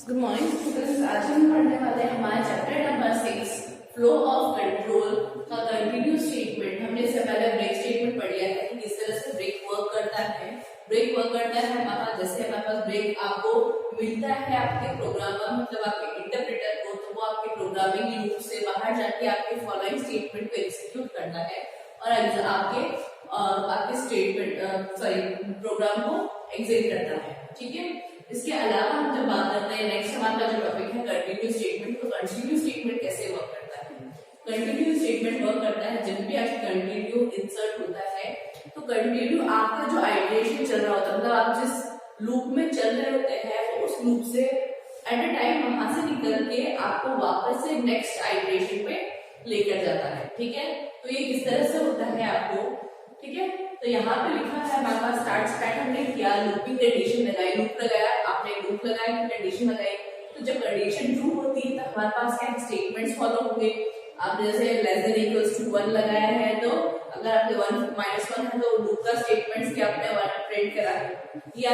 Good morning students. आज हम पढ़ने वाले हैं हमारे chapter number 6 flow of control का कंटिन्यूस स्टेटमेंट। हमने इससे पहले ब्रेक स्टेटमेंट पढ़ लिया है कि किस तरह से ब्रेक वर्क करता है। ब्रेक वर्क करता है हमारे पास, जैसे हमारे पास ब्रेक आपको मिलता है आपके प्रोग्रामर मतलब आपके इंटरप्रेटर को, तो वो आपके प्रोग्रामिंग लूप से बाहर जाके आपके फॉलोइंग स्टेटमेंट को एग्जीक्यूट करता है और आपके स्टेटमेंट प्रोग्राम को एग्जीक्यूट करता है। ठीक है, इसके अलावा हम जब बात करते हैं नेक्स्ट हमारा जो टॉपिक है कंटिन्यूस स्टेटमेंट। तो कंटिन्यूस स्टेटमेंट कैसे वर्क करता है? कंटिन्यूस स्टेटमेंट वर्क करता है जब भी आपका कंटिन्यू इंसर्ट होता है तो कंटिन्यू आपका जो आइटरेशन चल रहा होता है, मतलब आप जिस लूप में चल रहे होते हैं वो उस लूप से एट अ टाइम वहां से निकल के आपको वापस से नेक्स्ट आइटरेशन पे लेकर जाता है। ठीक है, तो ये किस तरह से होता है आपको, ठीक है, तो यहाँ पे लिखा है हमारे पास स्टार्ट स्टैक हमने किया, लूपिंग कंडीशन लगाई, लूप लगाया, आपने लूप लगाया कि कंडीशन लगाई। तो जब कंडीशन ट्रू होती है तो हमारे पास क्या स्टेटमेंट्स फॉलो होंगे। आप जैसे लेस देन इक्वल्स टू 1 लगाया है तो अगर आपने 1 - 1 है तो लूप का स्टेटमेंट्स क्या आपने 1 प्रिंट करा है, या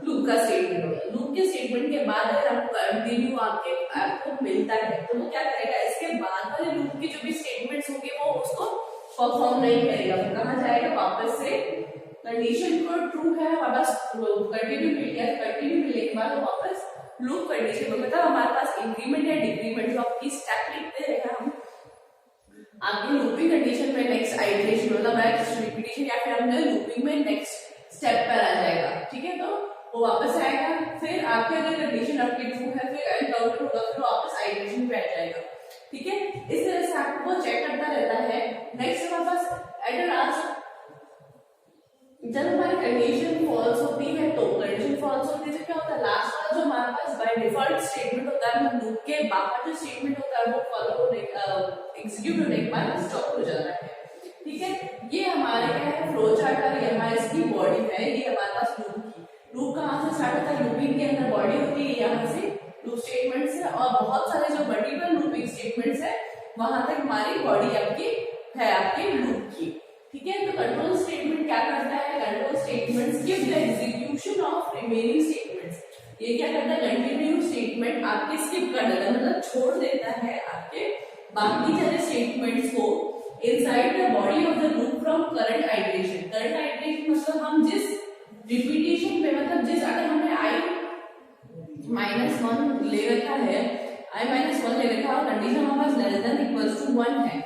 लूप का स्टेटमेंट होगा। लूप के स्टेटमेंट के बाद अगर आपको कंटिन्यू आपको मिलता है तो वो क्या करेगा, इसके बाद वाले लूप के जो भी स्टेटमेंट्स होंगे वो उसको परफॉर्म नहीं करेगा, कहाँ जाएगा वापस से कंडीशन को ट्रू है हमारे पास कंटिन्यू मिल गया, कंटिन्यू मिलने के बाद वापस लूप कंडीशन में मतलब हमारे पास इंक्रीमेंट या डिक्रीमेंट जो आपकी स्टेप लिखते हैं हम आपकी लूपिंग कंडीशन में नेक्स्ट आइटरेशन मतलब नेक्स्ट रिपीटेशन या फिर हमने लूपिंग में नेक्स्ट स्टेप पर आ जाएगा। ठीक है, तो वो वापस आएगा, फिर आपके अगर कंडीशन आपकी ट्रू है फिर एनकाउंटर होगा, फिर वापस आइटरेशन पे आ जाएगा। ठीक है, इस तरह से आपको वो चेक करता रहता है। नेक्स्ट हमारे पास एट लास्ट जब हमारी कंडीशन फॉल्स होती है तो कंडीशन फॉल्स होती है तो क्या होता है, लास्ट वाला जो हमारे पास बाय डिफॉल्ट स्टेटमेंट होता है मतलब लूप के बाहर जो स्टेटमेंट होता है वो फॉलो होने एग्जीक्यूट होने के बाद स्टॉप हो जाता है। ठीक है, ये हमारे क्या है फ्लो चार्ट और यहाँ इसकी बॉडी है, ये हमारे पास लूप कहाँ से स्टार्ट होता है, लूपिंग के अंदर बॉडी होती है, यहाँ से लूप स्टेटमेंट्स है और बहुत सारे जो मल्टीपल लूपिंग स्टेटमेंट्स है वहां तक हमारी बॉडी आपकी है आपके लूप की। ठीक है, तो कंट्रोल स्टेटमेंट क्या करता है, control statements give the execution of remaining statements. ये क्या करता है, कंटिन्यू स्टेटमेंट आपके स्किप कर देता है मतलब छोड़ देता है आपके बाकी सारे स्टेटमेंट्स को inside the body of the loop from current iteration. Current iteration मतलब हम जिस रिपीटेशन पे मतलब जिस अगर हमने i-1 ले रखा है, i-1 ले रखा और कंडीशन हमारे पास लेस देन इक्वल्स टू 1 है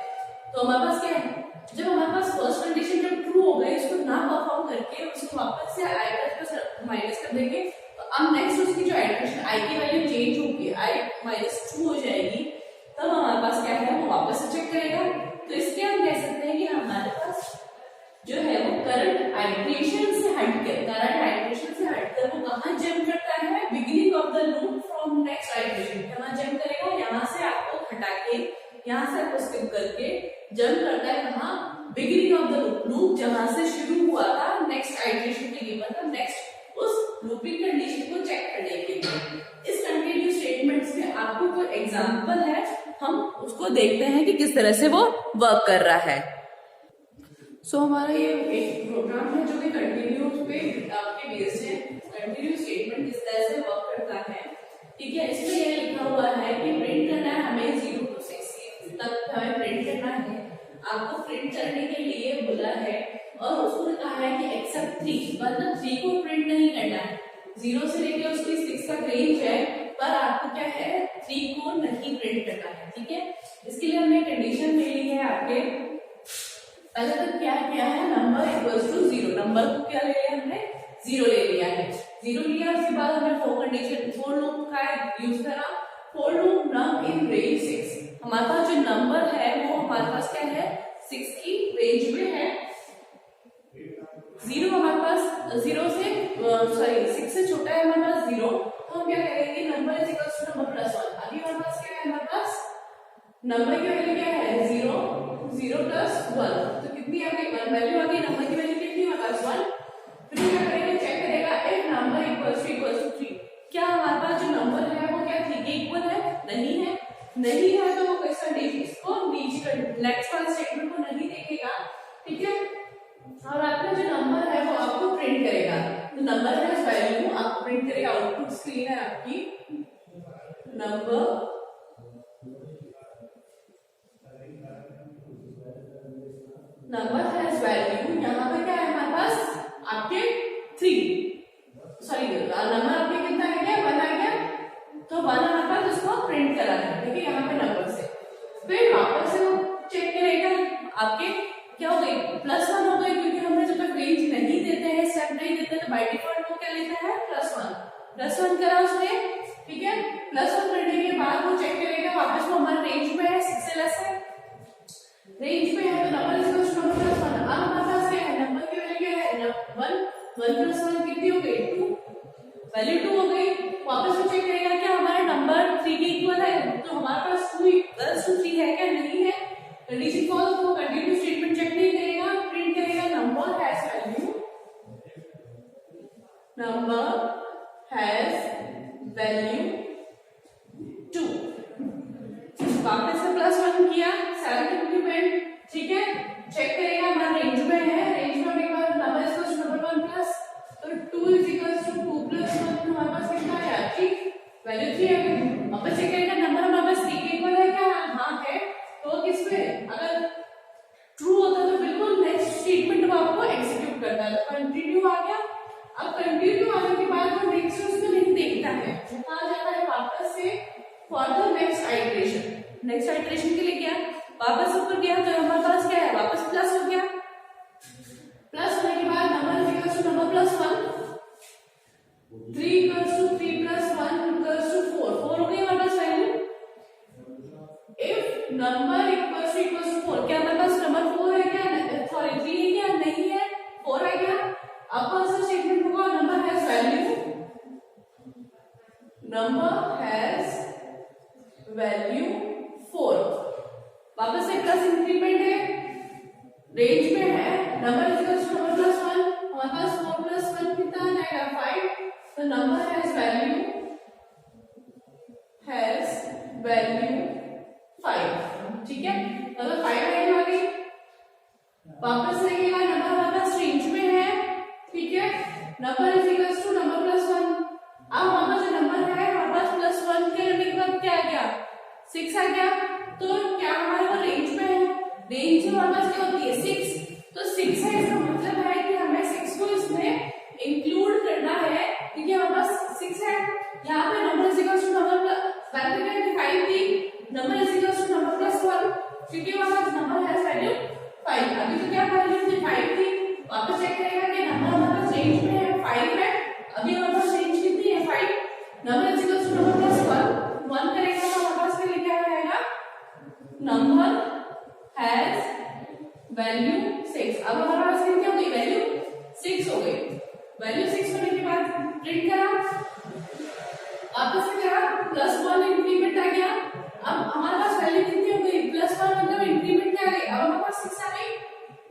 तो हमारे पास क्या है, जब हमारे पास फर्स्ट कंडीशन जब ट्रू हो गई उसको ना परफॉर्म करके उसको वापस से i प्लस माइनस कर देंगे तो अब नेक्स्ट उसकी जो आइटरेशन i की वैल्यू चेंज होगी, i-2 हो जाएगी, तब हमारे पास क्या है वो वापस से चेक करेगा। तो इसके हम कह सकते हैं कि हमारे पास जो है वो करंट आइटरेशन से हटकर वो कहाँ जंप करता है, beginning of the loop from next iteration. कहाँ जंप करेगा, यहाँ से आपको हटा के यहाँ से आपको स्किप करके जंप करता है कहाँ, बिगिनिंग ऑफ द लूप जहां से शुरू हुआ था नेक्स्ट आइटरेशन के लिए मतलब नेक्स्ट उस लूपिंग कंडीशन को चेक करने के लिए। इस कंटिन्यू स्टेटमेंट्स में आपको कोई एग्जांपल है, हम उसको देखते हैं कि किस तरह से वो वर्क कर रहा है। सो हमारा ये एक प्रोग्राम है जो कि कंटिन्यूस पे आपके बेस्ड है। कंटिन्यू स्टेटमेंट किस तरह से वर्क करता है, ठीक है, इसमें ये लिखा हुआ है कि प्रिंट करना है हमें 0 to 6 तक हमें प्रिंट करना है। आपको प्रिंट करने के लिए बोला है और उसको कहा है कि एक्सेप्ट 3 मतलब 3 को प्रिंट नहीं करना है, 0 से लेकर उसकी 6 तक रेंज है पर आपको क्या है 3 को नहीं प्रिंट करना है। ठीक है, इसके लिए हमने कंडीशन ले ली है आपके पहले तक क्या किया है, नंबर इक्वल्स टू 0, नंबर को क्या ले लिया हमने 0 ले लिया है, 0 लिया। उसके बाद हमने फोर लूप का यूज करा, for loop num in range 6। हमारे पास जो नंबर है वो हमारे पास क्या है 6 की रेंज में है। 0 हमारे पास 0 से 6 से छोटा है हमारे पास 0, तो हम क्या करेंगे number is equals to number plus 1। अभी हमारे पास क्या है, हमारे पास नंबर की वैल्यू क्या है 0 प्लस 1 तो कितनी आ गई 1 वैल्यू आ गई, नंबर की वैल्यू कितनी हमारे पास 1। फिर क्या करेंगे, चेक करेगा इफ नंबर इक्वल्स टू 3, क्या हमारे पास जो नंबर है वो क्या 3 के इक्वल है, नहीं है तो वो कैसा इसको नीचे नेक्स्ट वाले स्टेटमेंट को नहीं देखेगा। ठीक है, और आपका जो नंबर है वो आपको प्रिंट करेगा, तो नंबर है वैल्यू आपको प्रिंट करेगा, आउटपुट स्क्रीन है आपकी नंबर हैज वैल्यू, यहाँ पे क्या है हमारे पास आपके 3, सॉरी नंबर आपके कितना है क्या 1 आ गया, तो 1 हमारे पास उसको प्रिंट करा है, ठीक है, यहाँ पे नंबर से। फिर वापस से वो चेक करेगा आपके क्या हो गई +1 हो गई, क्योंकि हमने जब तक रेंज नहीं देते हैं, स्टेप नहीं देते तो बाय डिफॉल्ट वो क्या लेता है +1 करा उसने, ठीक है। +1 करने के बाद वो चेक करेगा वापस वो हमारे रेंज में है, 6 से लेस है, रेंज में है, तो नंबर इज नंबर +1। अब हमारे पास क्या है, नंबर की वैल्यू क्या है 1 + 1 कितनी हो गई 2, वैल्यू 2 हो गई। वापस वो चेक करेगा क्या हमारा नंबर 3 के इक्वल है, तो हमारे पास 2 है क्या, नहीं है, कंडीशन फॉल्स, तो कंटीन्यू स्टेटमेंट चेक नहीं करेगा, प्रिंट करेगा नंबर हैज वैल्यू 2। वापस से +1 किया, 7 इंक्रीमेंट, ठीक है, चेक करेगा हमारा रेंज में है, रेंज में होने के बाद नंबर इज नंबर 1 प्लस, तो 2 = 2 + 1 हमारे पास कितना है, वैल्यू 3 है। वापस चेक करेगा नंबर हमारे पास 3 के इक्वल है क्या, हाँ है, तो किस पे अगर ट्रू होता तो बिल्कुल नेक्स्ट स्टेटमेंट वो आपको एग्जीक्यूट करता है, तो कंटिन्यू आ गया। अब कंटिन्यू आने के बाद वो नेक्स्ट उसको नहीं देखता है, वो कहाँ जाता है वापस से फॉर द नेक्स्ट आइटरेशन के लिए गया, वापस ऊपर गया, तो हमारे पास क्या है वापस प्लस हो गया, प्लस होने के बाद नंबर नंबर +1, 3 = 3 + 1 = 4 हो गई हमारे पास वैल्यू। इफ नंबर = 4, क्या हमारे पास नंबर 4 है क्या, सॉरी 3 है क्या, नहीं है, 4 है क्या। अब कौन सा स्टेटमेंट होगा, नंबर हैज वैल्यू 4, वापस से प्लस इंक्रीमेंट है, रेंज में है, नंबर इज नंबर +1, हमारे पास 4 + 1 कितना आ जाएगा 5, तो नंबर हैज वैल्यू 5, ठीक है, मतलब 5 वैल्यू आ गई। वापस लगेगा नंबर हमारे पास रेंज में है, ठीक है, नंबर इज नंबर +1। अब हमारा जो नंबर है हमारे पास +1 के करने के बाद क्या आ गया 6 आ गया, तो क्या हमारे वो रेंज में है, रेंज हमारे पास क्या होती है 6, तो 6 है, इसका मतलब है कि हमें 6 को इसमें इंक्लूड करना है, क्योंकि हमारे पास 6 है। यहाँ पे नंबर नंबर 5 थी, नंबर नंबर +1, क्योंकि हमारे पास नंबर हैज वैल्यू 5, अभी तो क्या वैल्यू थी 5 थी। वापस चेक करेगा कि नंबर हमारे पास रेंज में है 5 है, अभी हमारे पास रेंज कितनी है 5, नंबर नंबर +1 करेगा तो हमारे पास क्या लिखा रहेगा नंबर हैज वैल्यू 6। अब हमारे पास कितनी हो गई वैल्यू 6 हो गई, वैल्यू 6 होने के बाद प्रिंट करा, वापस से करा +1 इंक्रीमेंट आ गया। अब हमारे पास वैल्यू कितनी हो गई +1 मतलब इंक्रीमेंट क्या आ गई, अब हमारे पास 6 आ गई,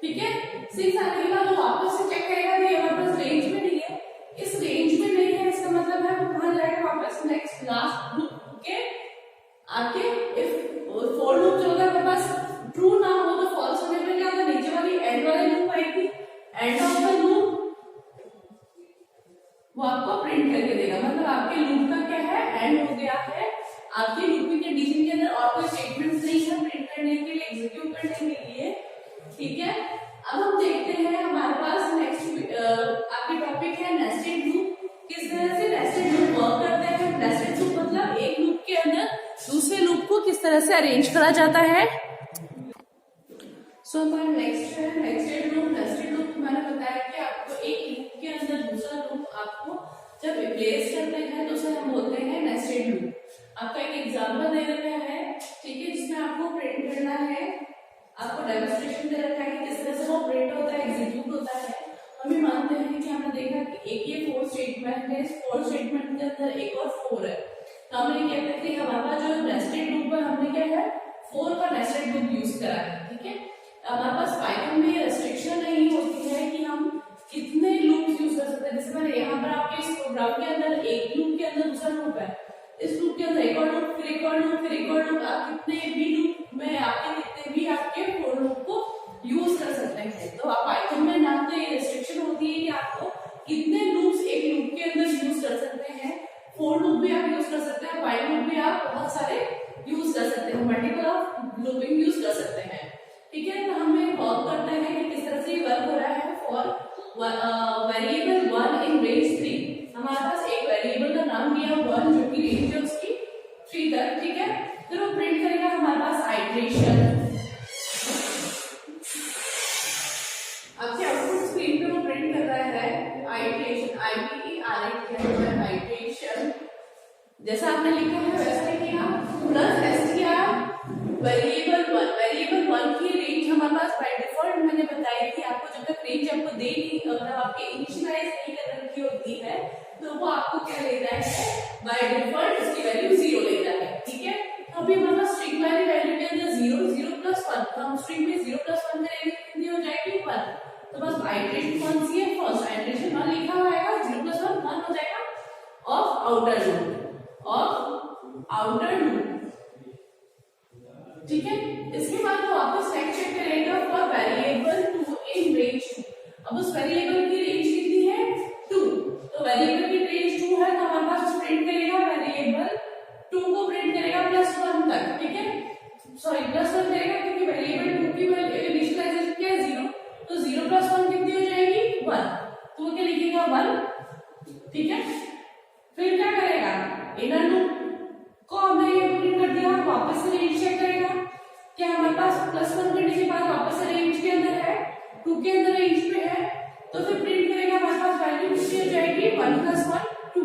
ठीक है। 6 आने के बाद वो वापस से चेक करेगा कि हमारे पास रेंज में नहीं है, इस रेंज में नहीं है, इसका मतलब है वो कहाँ जाएगा वापस नेक्स्ट लास्ट लूप के आके, इफ फॉर लूप जो होता है हमारे पास ट्रू ना हो तो फॉल्स होने पे क्या होता है, नीचे वाली एंड वाली लूप आएगी, एंड ऑफ द लूप वो आपको प्रिंट करके देगा, मतलब आपके लूप का क्या है एंड हो गया है, आपकी लूप की कंडीशन के अंदर और कोई स्टेटमेंट नहीं है प्रिंट करने के लिए, एग्जीक्यूट करने के लिए, ठीक है। अब हम देखते हैं हमारे पास नेक्स्ट आपकी टॉपिक है नेस्टेड लूप, किस तरह से नेस्टेड लूप वर्क करते हैं। नेस्टेड लूप मतलब एक लूप के अंदर दूसरे लूप को किस तरह से अरेंज करा जाता है। सो हमारा नेक्स्ट है नेस्टेड लूप। नेस्टेड लूप मैंने बताया कि आपको एक लूप के अंदर दूसरा लूप आपको जब रिप्लेस करते हैं तो उसे हम बोलते हैं नेस्टेड लूप। आपका एक एग्जांपल दे रखा है, ठीक है, जिसमें आपको प्रिंट करना है, आपको डेमोन्स्ट्रेशन दे रखा है कि किस तरह से वो प्रिंट होता है, एग्जीक्यूट होता है। हम ये मानते हैं कि हमने देखा कि एक ये 4 स्टेटमेंट है, इस 4 स्टेटमेंट के अंदर एक और 4 है, तो हमने कहते हैं कि हमारा जो नेस्टेड लूप है हमने क्या है 4 का नेस्टेड लूप यूज करा है, ठीक है। हमारे पास पाइथन में रेस्ट्रिक्शन नहीं होती है कि हम कितने लूप यूज कर सकते हैं। जैसे मैंने यहाँ पर आपके इस प्रोग्राम के अंदर एक लूप के अंदर दूसरा लूप है, इस लूप के अंदर एक और लूप, फिर एक और लूप, फिर एक और लूप, आप कितने भी लूप में आपके कितने भी आपके फोर लूप को यूज कर सकते हैं। तो आप पाइथन में ना तो ये रेस्ट्रिक्शन होती है कि आपको कितने लूप्स एक लूप के अंदर यूज कर सकते हैं, फोर लूप भी आप यूज कर सकते हैं, फाइव लूप भी आप वेरिएबल 1 इन रेंज 3, हमारे पास एक वेरिएबल का नाम दिया 1 जो कि रेंज है उसकी 3 तक, ठीक है। फिर वो प्रिंट करेगा हमारे पास आइटरेशन। आपके आउटपुट स्क्रीन पे वो प्रिंट कर रहा है आइटरेशन, आइटरेशन। जैसा आपने लिखा है वैसा लिखिएगा, प्लस str वेरिएबल 1 की रेंज हमारे पास बाय डिफॉल्ट मैंने बताई थी आपको, जब तक रेंज आपको दे नहीं, मतलब आपके इनिशियलाइज नहीं कर रखी होती है तो वो आपको क्या लेता है, बाय डिफॉल्ट उसकी वैल्यू 0 लेता है, ठीक है। तो अभी हमारे पास स्ट्रिंग वाली वैल्यू के अंदर 0 प्लस 1, तो हम स्ट्रिंग में 0 प्लस 1 करेंगे कितनी हो जाएगी 1। तो बस आइटरेशन कौन सी है, फर्स्ट आइटरेशन 1 लिखा हुआ है, 0 प्लस 1 हो जाएगा ऑफ आउटर लूप, ठीक है। इसके बाद वो वापस नेक्स्ट चेक करेगा फॉर वेरिएबल 2 इन रेंज 2। अब उस वेरिएबल की रेंज कितनी है 2, तो वेरिएबल की रेंज 2 है तो हमारे पास प्रिंट करेगा वेरिएबल 2 को प्रिंट करेगा प्लस 1 तक, ठीक है। सॉरी प्लस 1 करेगा क्योंकि वेरिएबल 2 की इनिशियलाइजेशन क्या है 0, तो 0 प्लस 1 कितनी हो जाएगी 1, तो वो क्या लिखेगा 1, ठीक है। फिर क्या करेगा, इनर लूप को हमने ये प्रिंट कर दिया, वापस से रेंज चेक करेगा क्या हमारे पास प्लस 1 करने के बाद वापस से रेंज के अंदर है, 2 के अंदर रेंज पे है, तो फिर प्रिंट करेगा हमारे पास वैल्यू कितनी हो जाएगी 1 प्लस 1 2।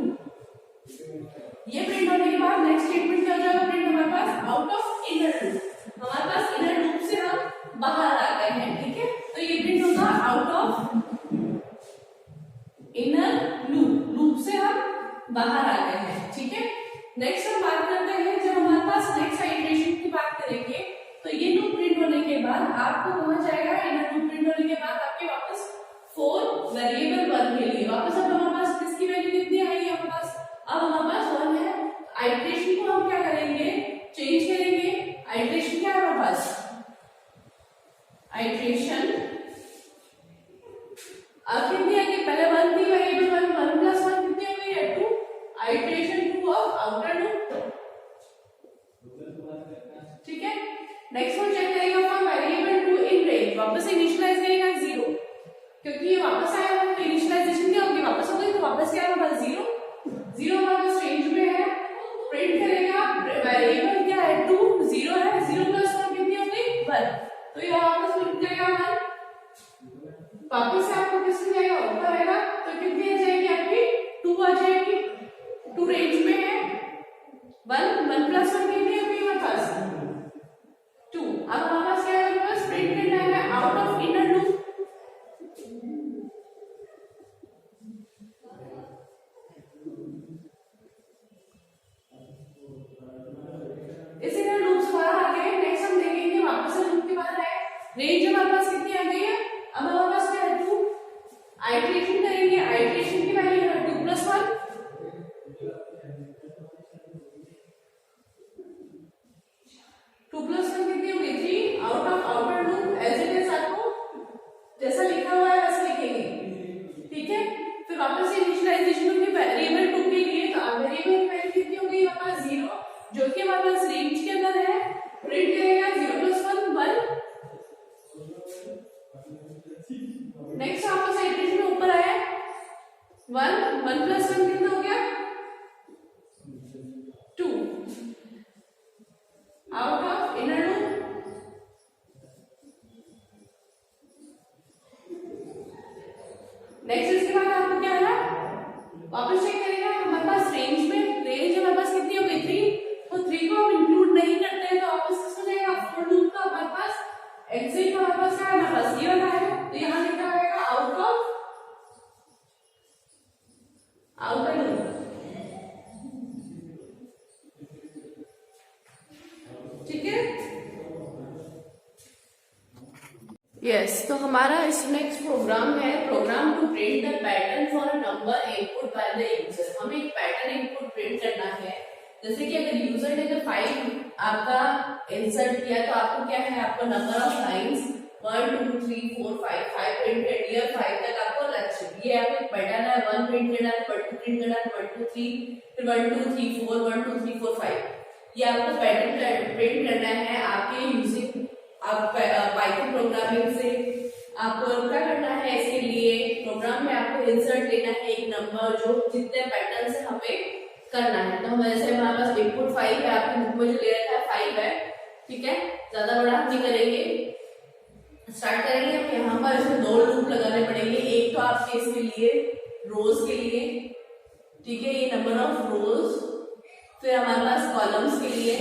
ये प्रिंट होने के बाद नेक्स्ट स्टेटमेंट क्या हो जाएगा, प्रिंट हमारे pass out of inner loop, हमारे पास इनर लूप से हम बाहर आ गए हैं, ठीक है। तो ये प्रिंट होगा आउट ऑफ इनर लूप से हम बाहर आ गए हैं, ठीक है। नेक्स्ट हम बात करते हैं, जब हमारे पास नेक्स्ट आइटरेशन की बात करेंगे तो ये लूप प्रिंट होने के बाद आपको कहां जाएगा, इनर लूप प्रिंट होने के बाद आपके वापस 4 वेरिएबल 1 के लिए वापस अब हमारे पास किसकी वैल्यू कितनी आएगी हमारे पास, अब हमारे पास 1 है। आइटरेशन को हम क्या करेंगे, चेंज करेंगे। आइटरेशन क्या है हमारे पास, आइटरेशन अब कितनी आएगी, पहले 1 थी वेरिएबल 1 प्लस 1 कितनी हो गई है 2, आइटरेशन 2 ऑफ आउटर लूप, ठीक है। नेक्स्ट वन चेक करेगा फॉर वेरिएबल 2 इन रेंज, वापस इनिशियलाइज करेगा 0 क्योंकि ये वापस आया है, तो इनिशियलाइजेशन क्या होगी वापस हो गई, तो वापस क्या होगा 0 हमारे पास रेंज में है, प्रिंट करेगा वेरिएबल क्या है 2 0 है, 0 प्लस 1 कितनी हो गई 1, तो ये वापस प्रिंट करेगा 1, वापस से आपको किससे जाएगा ऊपर आएगा, तो कितनी आ जाएगी आपकी 2 आ जाएगी, 2 रेंज में है, 1 प्लस 1 कितनी होगी हमारे पास 2। अब हमारे पास क्या है, बस प्रिंट करना है आउट ऑफ इनर लूप, इस इनर लूप से बाहर आ गए। नेक्स्ट हम देखेंगे वापस से लूप के बाहर है, रेंज हमारे पास कितनी आ गई है, अब हमारे पास क्या है 2, आइटरेशन करेंगे, आइटरेशन की वैल्यू है 2 प्लस 1, 2 प्लस 1 कितनी हो गई 3, out of outer loop as it is आपको जैसा लिखा हुआ है वैसा लिखेंगे, ठीक है। फिर वापस से इनिशियलाइजेशन होगी वेरिएबल 2 के लिए, तो वेरिएबल की वैल्यू कितनी हो गई हमारे पास 0 जो कि हमारे पास रेंज के अंदर है, प्रिंट करेगा 0 प्लस 1 1। नेक्स्ट आपको आइटरेशन में ऊपर आया 1 प्लस 1 कितना हो गया 2 out of inner loop, next इसके बाद आपको क्या है वापस चेक करेगा हमारे पास रेंज में, रेंज हमारे पास कितनी हो गई 3, तो 3 को हम इंक्लूड नहीं करते हैं तो वापस किस हो जाएगा 4 लूप का हमारे पास एग्जिट हमारे पास क्या है, हमारे पास ये वाला है, तो यहाँ लिखा रहेगा आउट ऑफ आउटर लूप, ठीक है। यस, तो हमारा इस नेक्स्ट प्रोग्राम है, program to print the pattern for a number input by the user. हमें एक पैटर्न इनपुट प्रिंट करना है, जैसे कि अगर यूजर ने जो फाइल आपका इंसर्ट किया तो आपको क्या है, आपको नंबर ऑफ लाइंस 1 2 3 4 5 प्रिंट कर दिया, 5 तक आपको लक्ष्य, ये आपको एक पैटर्न है, 1 प्रिंट करना है, 2 प्रिंट करना है, 1 2 3, फिर 1 2 3 4 1 2 3 4 5, ये आपको पैटर्न प्रिंट करना है आपके यूजिंग आप पाइथन प्रोग्रामिंग से आपको क्या करना है, इसके लिए प्रोग्राम में आपको इंसर्ट लेना है एक नंबर जो जितने पैटर्न से हमें करना है। तो जैसे हमारे पास इनपुट 5 है, आपकी बुक में जो ले रखा है 5 है, ठीक है, ज्यादा बड़ा हम नहीं करेंगे। स्टार्ट करेंगे हम यहाँ पर इसमें 2 लूप लगाने पड़ेंगे। एक तो आपके इसके लिए रोज के लिए, ठीक है, ये नंबर ऑफ रोज, फिर हमारे पास कॉलम्स के लिए,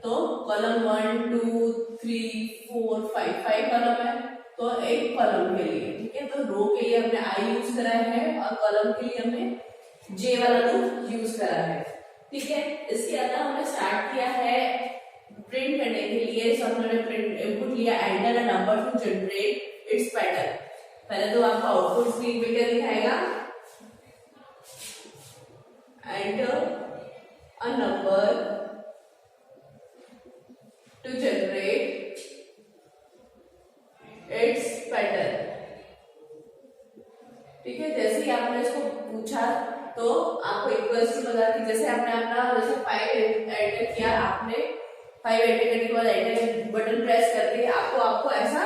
तो कॉलम 1 2 3 4 5 कॉलम है, तो एक कॉलम के लिए, ठीक है। तो रो के लिए हमने आई यूज करा है और कॉलम के लिए हमने जे वाला लूप यूज करा है, ठीक है। इसके अलावा हमने स्टार्ट किया है प्रिंट करने के लिए, सो हमने प्रिंट इनपुट लिया enter a number two generate it's pattern. पहले तो आपका आउटपुट स्क्रीन पे क्या दिखाएगा, enter a number two generate it's pattern, ठीक है। जैसे ही आपने इसको पूछा तो आपको इक्वल्स टू बता कि जैसे आपने अपना जैसे 5 एंटर किया, आपने 5 एंटर करने के बाद एंटर बटन प्रेस करके आपको ऐसा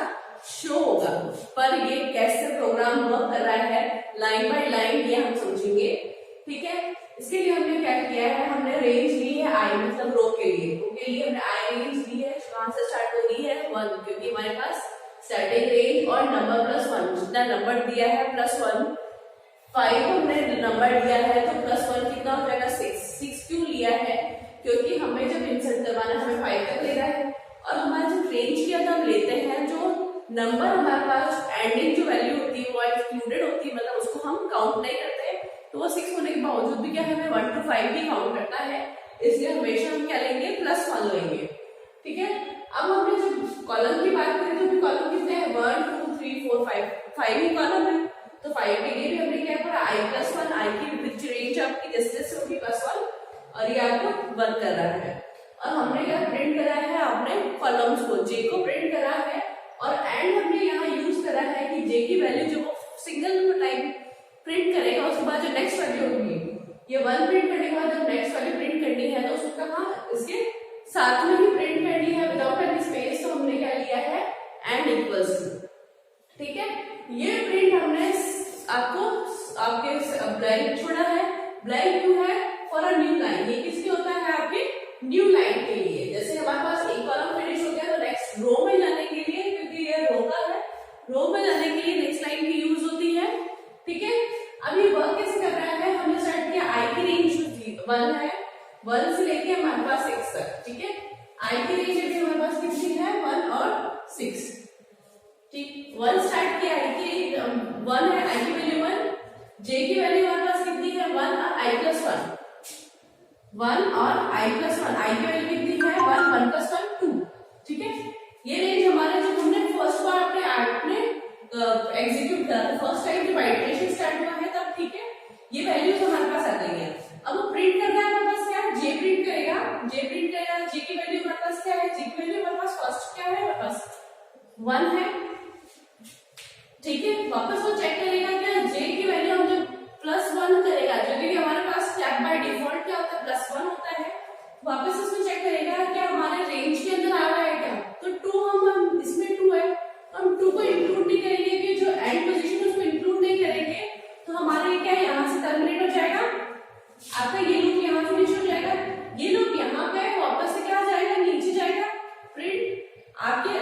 शो होगा। पर ये कैसे प्रोग्राम वर्क कर रहा है लाइन बाय लाइन ये हम समझेंगे, ठीक है। इसके लिए हमने क्या किया है, हमने रेंज ली है आई, मतलब रो के लिए हमने आई रेंज ली है। कहां से स्टार्ट होगी है 1, क्योंकि हमारे पास स्टार्टिंग रेंज और नंबर +1, जितना नंबर दिया है +1, 5 हमने नंबर दिया है तो +1 कितना हो जाएगा 6 क्यों लिया है, क्योंकि हमें जब इंसर्ट करवाना हमें 5 तक लेना है, और हमारा जो रेंज किया था हम लेते हैं जो नंबर हमारे पास एंडिंग जो वैल्यू होती है वो एक्सक्लूडेड होती है, मतलब उसको हम काउंट नहीं करते, तो वो 6 होने के बावजूद भी क्या है हमें 1 to 5 भी काउंट करता है, इसलिए हमेशा हम क्या लेंगे +1 लेंगे, ठीक है। अब हमने जब कॉलम की बात करें तो भी कॉलम कितने हैं 1 2 3 4 5 ही कॉलम है, तो 5 के लिए भी हमने क्या करा i+1, आई की रेंज आपकी जैसे होगी +1, और ये आपको वर्क कर रहा है। और हमने क्या प्रिंट करा है, आपने कॉलम्स को जे को प्रिंट करा है, और एंड हमने यहाँ यूज करा है कि जे की वैल्यू जो सिंगल टाइम प्रिंट करेगा उसके बाद जो नेक्स्ट वैल्यू होगी, ये 1 प्रिंट करने के बाद जब नेक्स्ट वैल्यू प्रिंट करनी है तो उसको कहाँ इसके साथ में ही प्रिंट करनी है विदाउट एनी स्पेस, तो हमने क्या लिया है एंड इक्वल्स टू, ठीक है। ये प्रिंट हमने आपको आपके ब्लैंक छोड़ा है, ब्लैंक क्यों है, फॉर अ न्यू लाइन, ये किसके होता है आपके न्यू लाइन के लिए। जैसे हमारे पास एक कॉलम फिनिश हो गया तो नेक्स्ट रो में जाने के लिए, क्योंकि ये रो का है, रो में जाने के लिए नेक्स्ट लाइन की यूज होती है, ठीक है। अब ये वर्क कैसे कर रहा है, हमने स्टार्ट किया आई की रेंज 1 है, 1 से लेके हमारे पास 6 तक, ठीक है। आई की रेंज अभी हमारे पास कितनी है 1 और 6, ठीक। 1 स्टार्ट किया, आई की 1 है, आई की वैल्यू 1, जे की वैल्यू हमारे पास कितनी है 1 और i+1, 1 और i+1, आई की वैल्यू कितनी है 1 1 + 1 2, ठीक है। ये रेंज हमारे जो हमने फर्स्ट बार आपने एग्जीक्यूट करा था, फर्स्ट टाइम जब आइटरेशन स्टार्ट हुआ है तब, ठीक है, ये वैल्यूज हमारे पास आ गई है। अब वो प्रिंट करना है हमारे पास क्या है, जे प्रिंट करेगा, जे की वैल्यू हमारे पास क्या है, जे की वैल्यू हमारे पास फर्स्ट क्या है हमारे पास 1 है, ठीक है। वापस वो चेक करेगा क्या जे की वैल्यू हम जब +1 करेगा, जो कि हमारे पास क्या बाय डिफॉल्ट क्या होता है +1 होता है, वापस इसमें चेक करेगा क्या हमारे रेंज के अंदर आ रहा है क्या, तो 2 हम इसमें 2 है, हम 2 को इंक्लूड नहीं करेंगे, कि जो एंड पोजीशन उसको इंक्लूड नहीं करेंगे, तो हमारे क्या यहाँ से टर्मिनेट हो जाएगा, आपका ये लूप यहाँ फिनिश हो जाएगा, ये लूप यहाँ पे वापस से क्या जाएगा नीचे जाएगा, प्रिंट आपके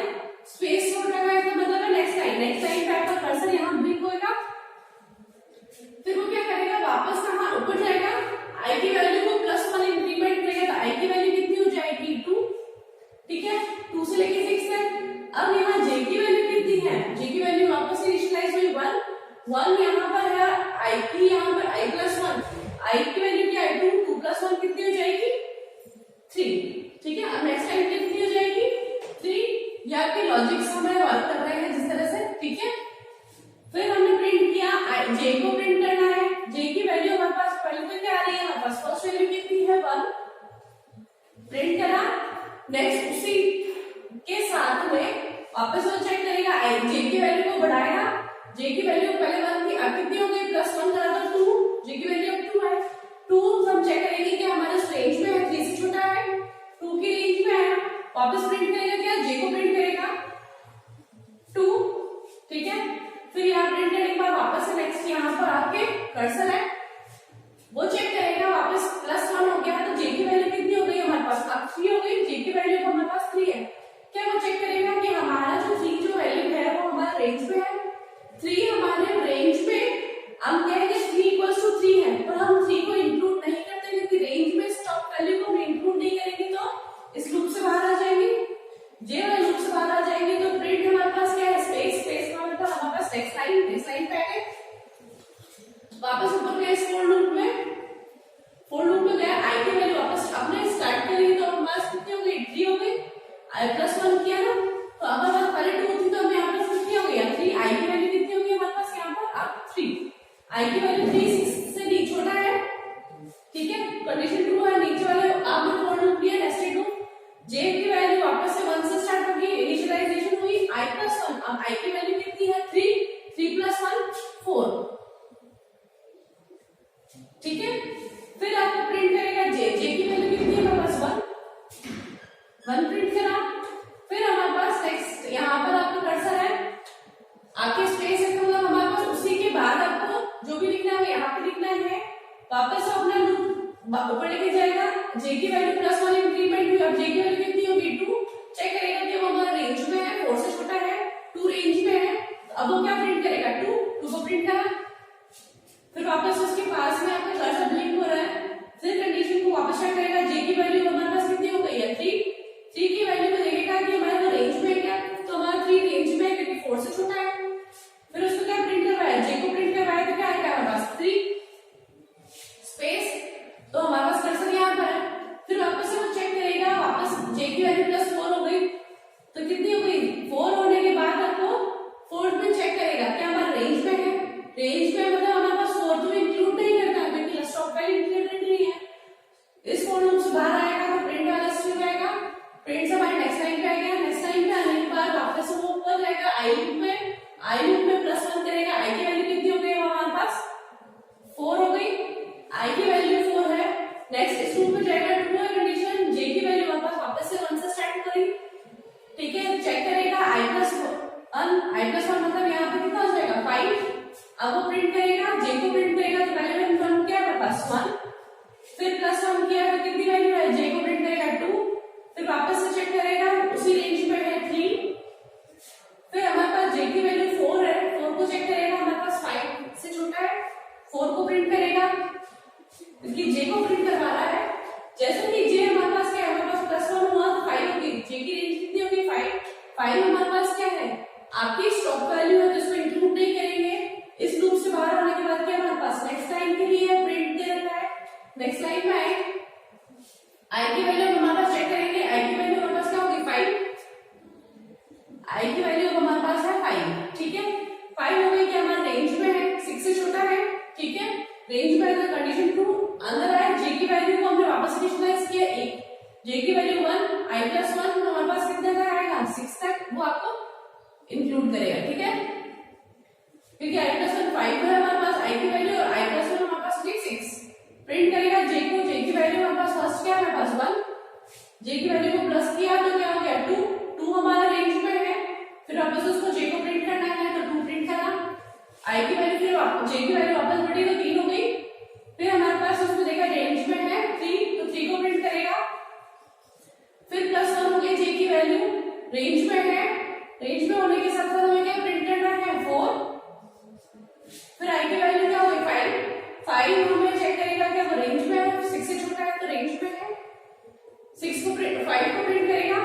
स्पेस छोड़ रखा है, तो मतलब नेक्स्ट लाइन पे आपका कर्सर यहाँ ब्लिंक होगा, फिर वो क्या करेगा वापस कहाँ ऊपर जाएगा, आई की वैल्यू को +1 इंक्रीमेंट करेगा, तो आई की वैल्यू कितनी हो जाएगी 2, ठीक है, 2 से लेके 6 तक। अब यहाँ जे की वैल्यू कितनी है, जे की वैल्यू वापस से इनिशियलाइज हुई 1 यहाँ पर है, आई की यहाँ पर i+1, आई की वैल्यू क्या है 2, 2 + 1 कितनी हो जाएगी 3, ठीक है। अब नेक्स्ट टाइम कितनी हो जाएगी 3, ये आपके लॉजिक्स हमें वर्क कर रहे हैं जिस तरह से, ठीक है। फिर हमने प्रिंट किया, जे को प्रिंट करना है, जे की वैल्यू हमारे पास पहले तो क्या आ रही है, हमारे पास फर्स्ट वैल्यू कितनी है 1, प्रिंट करा, नेक्स्ट उसी के साथ में वापस वो चेक करेगा, जे की वैल्यू को बढ़ाएगा, जे की वैल्यू पहले 1 थी, अब कितनी हो गई +1 करा तो 2, जे की वैल्यू अब 2 है, 2 हम चेक करेंगे कि हमारे रेंज में है, 3 से छोटा है, 2 की रेंज में है, वापस प्रिंट करेगा क्या, जे को प्रिंट करेगा 2, ठीक है। कर्सर है वो चेक करेगा वापस +1 हो गया तो जे की वैल्यू कितनी हो गई हमारे पास, अब 3 हो गई, जे की वैल्यू तो हमारे पास 3 है। क्या वो चेक करेगा कि हमारा जो 3 जो वैल्यू है वो हमारे रेंज में है, 3 हमारे रेंज में, हम कहेंगे 3 = 3 है, पर हम 3 को इंक्लूड नहीं करते क्योंकि रेंज में स्टॉप वैल्यू को हम इंक्लूड नहीं करेंगे तो इस लूप से बाहर आ जाएंगे। जे वाले लूप से बाहर आ जाएंगे तो प्रिंट हमारे पास क्या है, स्पेस का मतलब हमारे पास नेक्स्ट लाइन पे है। वापस ऊपर गए इस फोर लूप में गया, आई की वैल्यू वापस अपने स्टार्ट करी तो हमारे पास कितनी हो गई, 3 हो गई, आई +1 किया ना तो अब हमारे पहले 2 थी तो हमें यहाँ पर कितनी हो गई, 3, आई की वैल्यू कितनी हो गई हमारे पास यहाँ पर अब 3, आई की वैल्यू 3 6 से नहीं छोटा है, ठीक है, कंडीशन 2 है, नीचे वाले अब फोर लूप लिया नेस्टेड लूप, जे की वैल्यू वापस से 1 से स्टार्ट होगी, इनिशियलाइजेशन हुई आई +1, अब आई की वैल्यू कितनी है 3, 3 + 1 4, ठीक है, फिर आपको प्रिंट करेगा जे की वैल्यू कितनी है हमारे पास 1 प्रिंट करा, फिर हमारे पास नेक्स्ट यहाँ पर आपका कर्सर है, आगे स्पेस है तो मतलब हमारे पास उसी के बाद आपको जो भी लिखना है यहाँ पे लिखना है, वापस अपना लूप ऊपर लेके जाएगा, जे की वैल्यू +1 इंक्रीमेंट हुई, अब जे की वैल्यू कितनी होगी 2, चेक करेगा कि वो हमारा रेंज में है, 4 से छोटा है, 2 रेंज में है, अब वो क्या प्रिंट करेगा 2 को प्रिंट करा, फिर वापस उसके पास में आपका कर्सर ब्लिंक हो रहा है, फिर कंडीशन को वापस चेक करेगा, जे की वैल्यू हमारे पास कितनी हो गई है 3 की वैल्यू को देखेगा कि हमारे रेंज में क्या, तो हमारा 3 रेंज में है क्योंकि 4 से छोटा है, फिर उसको क्या प्रिंट करवाया, जे को प्रिंट करवाया तो क्या आएगा हमारे पास 3 स्पेस, तो हमारे पास कर्सर यहाँ पर है, फिर वापस से वो चेक करेगा, वापस जे की वैल्यू +4 हो गई तो कितनी हो गई 4 होने के बाद आपको फोर्थ में चेक करेगा क्या हमारा रेंज में है, रेंज में मतलब हमारे पास 4 तो इंक्लूड नहीं करता क्योंकि स्टॉप वैल्यू इंक्लूडेड नहीं है, इस फोर लूप से बाहर आएगा तो प्रिंट वाला स्ट्रिंग आएगा, प्रिंट से हमारे नेक्स्ट लाइन पे आएगा, नेक्स्ट लाइन पे आने के बाद वापस वो ऊपर जाएगा आई लूप में +1 करेगा, आई की वैल्यू कितनी हो गई हमारे पास 4 हो गई, आई की वैल्यू 4 है, नेक्स्ट इस लूप में जाएगा 2 है कंडीशन, जे की वैल्यू हमारे पास वापस से 1 से स्टार्ट करेगी, ठीक है, चेक करेगा आई +1 मतलब यहाँ पे कितना हो जाएगा 5, अब वो प्रिंट करेगा, जे को प्रिंट करेगा तो पहले मैंने प्रिंट किया मेरे पास 1, फिर +1 किया तो कितनी वैल्यू है, जे को प्रिंट करेगा 2, फिर वापस से चेक करेगा उसी रेंज में है 3, फिर हमारे पास जे की वैल्यू 4 है, 4 को चेक करेगा हमारे पास 5 से छोटा है, 4 को प्रिंट करेगा क्योंकि जे को प्रिंट करवा रहा है, जैसे कि जे हमारे पास क्या है, हमारे पास +1 हुआ तो 5 होगी, जे की रेंज कितनी होगी 5 हमारे पास क्या है आपकी स्टॉप वैल्यू है तो इसको इंक्लूड नहीं करेंगे, इस लूप से बाहर आने के बाद क्या हमारे पास नेक्स्ट लाइन के लिए प्रिंट दे रखा है, नेक्स्ट लाइन में आए आई की वैल्यू हमारे पास चेक करेंगे, आई की वैल्यू हमारे पास क्या होगी 5, आई की वैल्यू हमारे पास है 5, ठीक है, 5 हो गई कि हमारा रेंज में है, 6 से छोटा है, ठीक है, रेंज में है कंडीशन 2 अंदर आए, जे की वैल्यू को हमने वापस इनिशियलाइज किया 1, जे की वैल्यू 1, आई +1 हमारे पास कितने तक आएगा 6 तक, वो आपको इंक्लूड करेगा, ठीक है, क्योंकि आई +1 5 है हमारे पास, आई की वैल्यू और आई +1 हमारे पास 6 प्रिंट करेगा, जे की वैल्यू हमारे पास फर्स्ट क्या है हमारे पास 1, जे की वैल्यू को प्लस किया तो क्या हो गया 2 हमारा रेंज में है, फिर वापस उसको जे को प्रिंट करना है तो 2 प्रिंट करा, आई की वैल्यू फिर जे की वैल्यू वापस बढ़ी तो 3 हो गई, फिर हमारे पास उसमें देखा रेंज में है 3 तो 3 को प्रिंट करेगा, फिर +1 हो गई, जे की वैल्यू रेंज में है, रेंज में होने के साथ साथ हमें क्या प्रिंट करना है 4, फिर आई की वैल्यू क्या होगी 5 हमें चेक करेगा क्या वो रेंज में है, 6 से छोटा है तो रेंज में है, 5 को प्रिंट करेगा,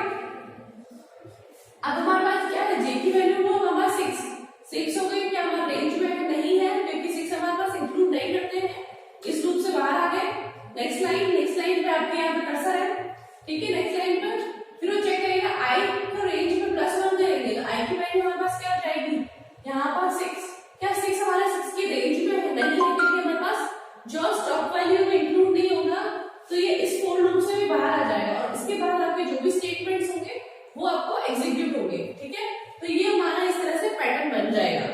अब हमारे पास क्या है जे की वैल्यू को हमारा 6 हो गई, क्या हमारा रेंज में नहीं है क्योंकि 6 हमारे पास इंक्लूड नहीं करते हैं, इस लूप से बाहर आ गए, नेक्स्ट लाइन पे आपके यहाँ पे कर्सर है, ठीक है, नेक्स्ट लाइन पे फिर वो चेक करेगा आई को रेंज में +1 देंगे तो आई की वैल्यू हमारे पास क्या हो जाएगी यहाँ पर 6, क्या 6 हमारे 6 की रेंज में है नहीं है क्योंकि हमारे पास जो स्टॉप वैल्यू में इंक्लूड नहीं होगा तो ये इस फोर लूप से भी बाहर आ जाएगा और इसके बाद आपके जो भी स्टेटमेंट्स होंगे वो आपको एग्जीक्यूट होंगे, ठीक है, तो ये हमारा इस तरह से पैटर्न बन जाएगा।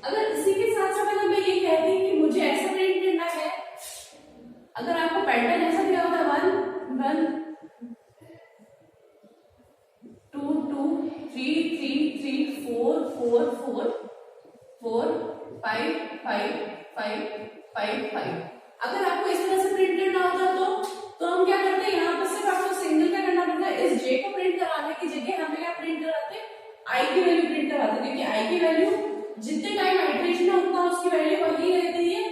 अगर इसी के साथ साथ अगर मैं ये कहती कि मुझे ऐसा प्रिंट करना है, अगर आपको पैटर्न ऐसा दिया होता 1 1 5 अगर आपको इस तरह से प्रिंट करना होता तो हम क्या करते हैं, यहाँ पर सिर्फ आपको सिंगल क्या करना पड़ता है, इस जे को प्रिंट कराने की जगह हमें क्या प्रिंट कराते हैं, आई की वैल्यू प्रिंट कराते हैं, क्योंकि आई की वैल्यू जितने टाइम आइटरेशन होता है उसकी वैल्यू वही रहती है।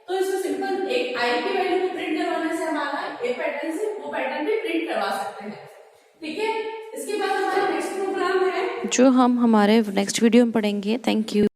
तो इसको सिंपल एक आई की वैल्यू को प्रिंट करवाने से हमारा ए पैटर्न से वो पैटर्न भी प्रिंट करवा सकते हैं। ठीक है, इसके बाद हमारा नेक्स्ट प्रोग्राम है जो हम हमारे नेक्स्ट वीडियो में पढ़ेंगे। Thank you.